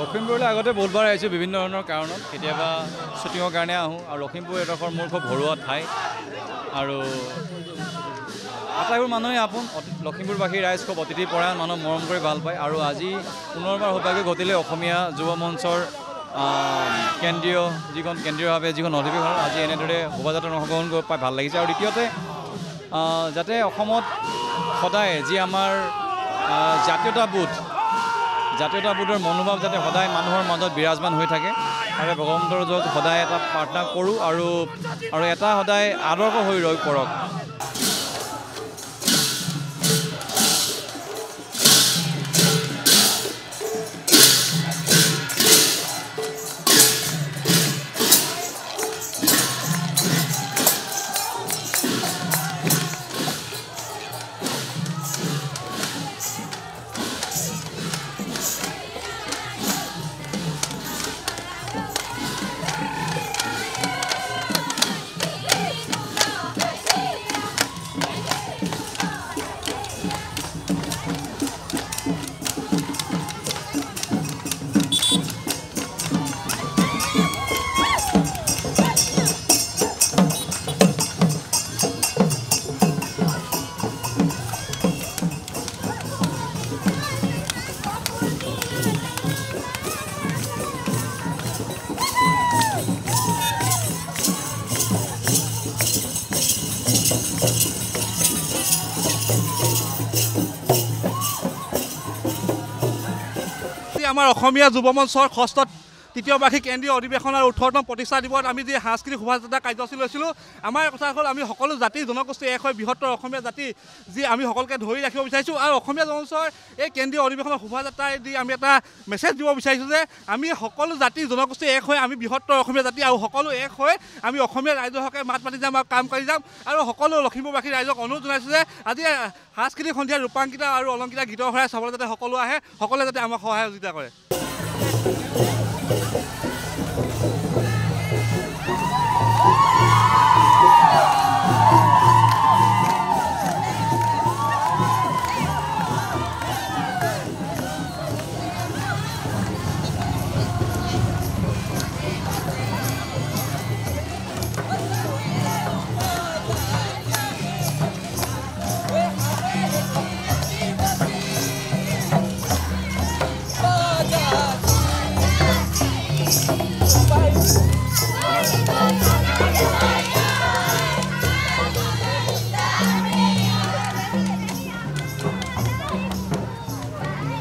লখিমপুৰলৈ আগতে বহুতবাৰ আহিছোঁ বিভিন্ন ধৰণৰ কাৰণত কেতিয়াবা শ্বুটিঙৰ কাৰণে আহোঁ আৰু লখিমপুৰ এডোখৰ মোৰ খুব ঘৰুৱা ঠাই আৰু আটাইবোৰ মানুহে আপোন লখিমপুৰবাসী ৰাইজ খুব অতিথিপৰায়ণ মানুহ মৰম কৰি ভাল পায় আৰু আজি পুনৰবাৰ সৌভাগ্য ঘটিলে অসমীয়া যুৱ মঞ্চৰ কেন্দ্ৰীয়ভাৱে যিখন অধিৱেশন আজি এনেদৰে শোভাযাত্ৰাত অংশগ্ৰহণ কৰি পাই ভাল লাগিছে আৰু দ্বিতীয়তে যাতে অসমত সদায় যি আমাৰ জাতীয়তাবোধৰ মনোভাৱ যাতে সদায় মানুহৰ মাজত বিৰাজমান হৈ থাকে আৰু ভগৱন্তৰ ওচৰত সদায় এটা প্ৰাৰ্থনা কৰোঁ আৰু এটা সদায় আদৰ্শ হৈ ৰৈ পৰক। আমাৰ অসমীয়া যুৱ মঞ্চৰ ষষ্ঠ তৃতীয় বাৰ্ষিক কেন্দ্ৰীয় অধিৱেশনৰ 18তম প্ৰতিষ্ঠা দিৱসত আমি যি সাংস্কৃতিক শোভাযাত্ৰা কাৰ্যসূচী লৈছিলোঁ আমাৰ কথা হ'ল আমি সকলো জাতি জনগোষ্ঠী এক হৈ বৃহত্তৰ অসমীয়া জাতি যি আমি সকলোকে ধৰি ৰাখিব বিচাৰিছোঁ আৰু অসমীয়া মঞ্চৰ এই কেন্দ্ৰীয় অধিৱেশনৰ শোভাযাত্ৰাই দি আমি এটা মেছেজ দিব বিচাৰিছোঁ যে আমি সকলো জাতি জনগোষ্ঠী এক হৈ আমি বৃহত্তৰ অসমীয়া জাতি আৰু সকলো এক হৈ আমি অসমীয়া ৰাইজৰ হকে মাত মাতি যাম আৰু কাম কৰি যাম আৰু সকলো লখিমপুৰবাসী ৰাইজক অনুৰোধ জনাইছোঁ যে আজি সাংস্কৃতিক সন্ধিয়া ৰূপাংকিতা আৰু অলংকিতা গীতৰ সহায় চাবলৈ যাতে সকলো আহে সকলোৱে যাতে আমাক সহায় সহযোগিতা কৰে।